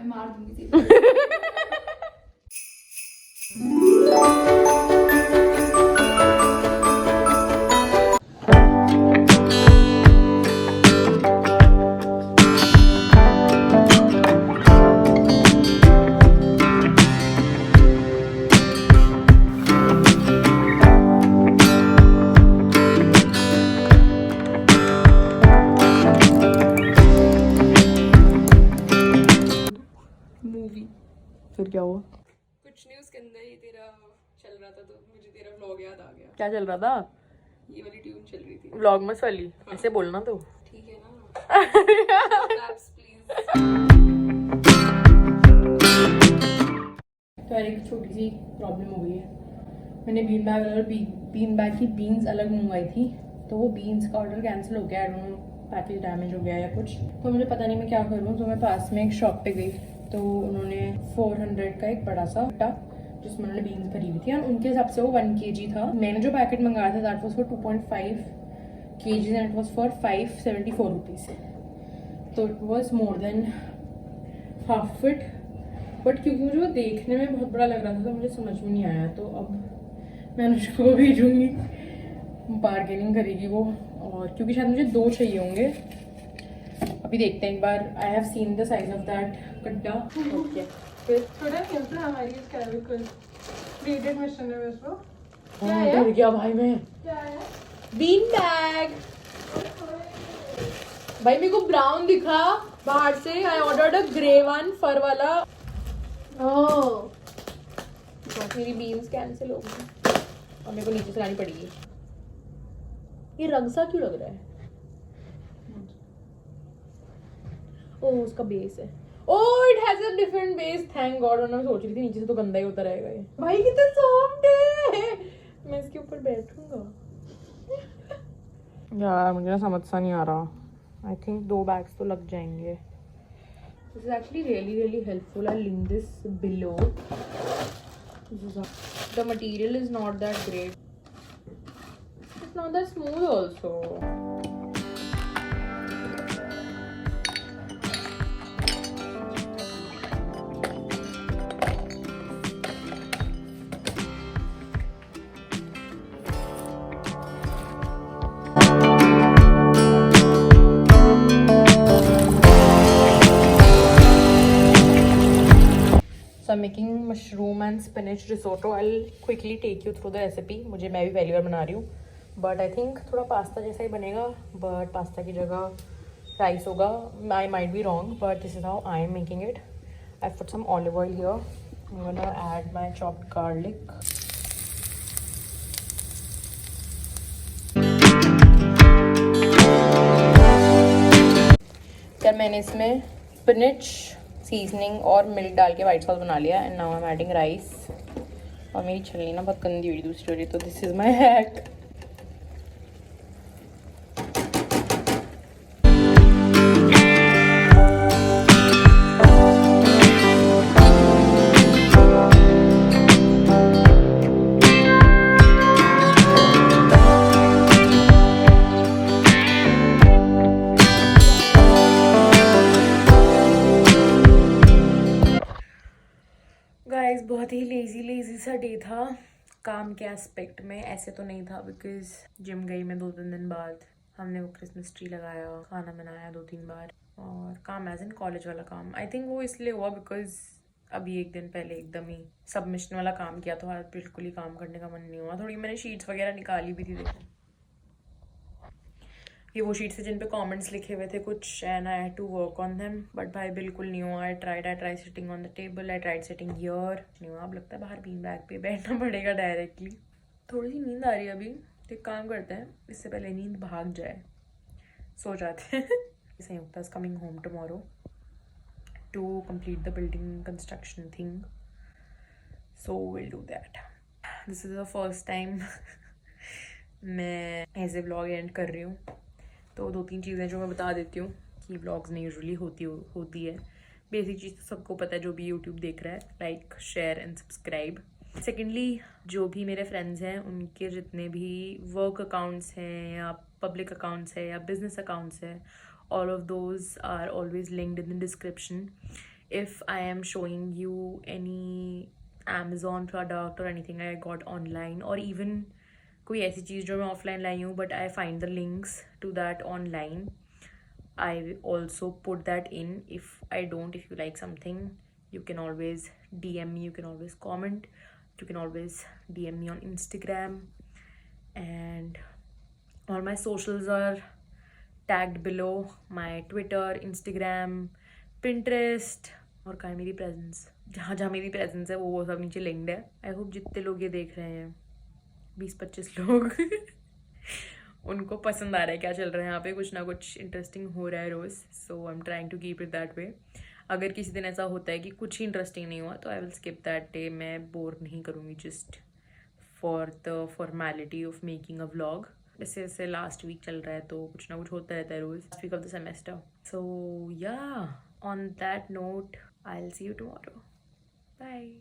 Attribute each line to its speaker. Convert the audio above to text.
Speaker 1: मैं मार दूंगी सीधे।
Speaker 2: मूवी फिर क्या हुआ?
Speaker 1: कुछ नहीं, उसके अंदर ही तेरा चल रहा था तो मुझे तेरा व्लॉग याद आ गया।
Speaker 2: क्या चल रहा था?
Speaker 1: ये वाली ट्यून चल रही थी,
Speaker 2: व्लॉगमस वाली। ऐसे बोलना तो
Speaker 1: ठीक है ना। Claps, please.
Speaker 2: तो यार एक छोटी सी प्रॉब्लम हो गई है। मैंने बीन बैग की बीन्स अलग मंगवाई थी, तो वो बीन्स का ऑर्डर कैंसिल हो गया। I don't know, package damage हो गया या कुछ, तो मुझे पता नहीं मैं क्या करूँ। तो मैं पास में एक शॉप पे गई, तो उन्होंने 400 का एक बड़ा सा कट्टा जिसमें उन्होंने बीन्स भरी हुई थी, और उनके हिसाब से वो 1 kg था। मैंने जो पैकेट मंगाया था that was for 2.5 kg and it was for 574 rupees. तो it was more than half it, but क्योंकि मुझे वो देखने में बहुत बड़ा लग रहा था तो मुझे समझ में नहीं आया। तो अब मैं अनुष्का को भेजूंगी, बार्गेनिंग करेगी वो, और क्योंकि शायद मुझे 2 चाहिए होंगे। अभी देखते हैं एक बार। I have seen the size of that कट्टा। ओके, फिर
Speaker 3: थोड़ा सिंपल हमारी इसका बिल्कुल क्रिएटेड मशीन है इसको।
Speaker 2: डर गया भाई मैं।
Speaker 3: क्या है?
Speaker 2: बीन बैग भाई, मेरे को ब्राउन दिखा बाहर से। I ordered a grey one, fur वाला।
Speaker 3: ओह,
Speaker 2: मेरी बीन्स कैंसिल हो गई और मेरे को नीचे से लानी पड़ेगी। ये रंग सा क्यों लग रहा है? ओह, उसका बेस है। Oh, it has a different base, thank God. और मैं सोच रही थी नीचे से तो गंदा ही होता रहेगा ये। भाई कितना सॉफ्ट है, मैं इसके ऊपर बैठूंगा। यार मुझे ना समझ सा नहीं आ रहा। आई थिंक 2 बैग्स तो लग जाएंगे। This is actually really helpful. I link this below. The material is not that great. It's not that smooth also. So I'm making mushroom and spinach risotto. I'll quickly take you through the recipe. मैं भी पहली बार बना रही हूँ, but I think थोड़ा pasta जैसा ही बनेगा, बट पास्ता की जगह राइस होगा। I might be wrong, but this is how I am making it. I put some olive oil here. I'm gonna add my chopped garlic. फिर मैंने इसमें स्पिनच, सीजनिंग और मिल्क डाल के वाइट सॉस बना लिया। And now I am adding rice. और मेरी छलनी ना बहुत गंदी हुई दूसरी वाली, तो this is my hack. Guys बहुत ही लेजी सा डे था काम के एस्पेक्ट में। ऐसे तो नहीं था बिकॉज जिम गई मैं 2-3 दिन बाद। हमने वो क्रिसमस ट्री लगाया, खाना बनाया 2-3 बार, और काम एज इन कॉलेज वाला काम। आई थिंक वो इसलिए हुआ बिकॉज अभी 1 दिन पहले एकदम ही सबमिशन वाला काम किया, तो आज बिल्कुल ही काम करने का मन नहीं हुआ। थोड़ी मैंने शीट्स वगैरह निकाली भी थी, देखो ये वो शीट्स है जिन पे कमेंट्स लिखे हुए थे कुछ, and I had to work on them, but भाई बिल्कुल नहीं हुआ। I tried sitting on the table, I tried sitting here, नहीं हुआ। अब लगता है बाहर बीन बैग पे बैठना पड़ेगा डायरेक्टली। थोड़ी सी नींद आ रही है अभी, तो एक काम करते हैं, इससे पहले नींद भाग जाए सो जाते हैं। Sanyukta is coming home tomorrow to complete the building construction thing, so will do that. This is the first time मैं ऐसे व्लॉग एंड कर रही हूँ, तो 2-3 चीज़ें जो मैं बता देती हूँ कि व्लॉग्स नहीं यूजुअली होती है। बेसिक चीज़ तो सबको पता है जो भी यूट्यूब देख रहा है, like share and subscribe. Secondly, जो भी मेरे फ्रेंड्स हैं उनके जितने भी वर्क अकाउंट्स हैं या पब्लिक अकाउंट्स है या बिजनेस अकाउंट्स है, all of those are always linked in the description. if I am showing you any Amazon product or anything I got online, or even कोई ऐसी चीज़ जो मैं offline लाई हूँ but I find the links to that online, I will also put that in. If I don't, if you like something, you can always DM me, you can always comment, you can always DM me on Instagram, and all my socials are tagged below. My Twitter, Instagram, Pinterest, और कहाँ है मेरी presence, जहाँ जहाँ मेरी presence है वो सब नीचे लिंक्ड है. आई होप जितने लोग ये देख रहे हैं 20-25 लोग उनको पसंद आ रहा है क्या चल रहा है यहाँ पे, कुछ ना कुछ इंटरेस्टिंग हो रहा है रोज़. So I am trying to keep it that way. अगर किसी दिन ऐसा होता है कि कुछ ही इंटरेस्टिंग नहीं हुआ तो I will skip that day. मैं बोर नहीं करूँगी just for the formality of making a vlog. जैसे जैसे लास्ट वीक चल रहा है तो कुछ ना कुछ होता रहता है रोज़. Last week of the semester. So yeah, on that note I will see you tomorrow. Bye.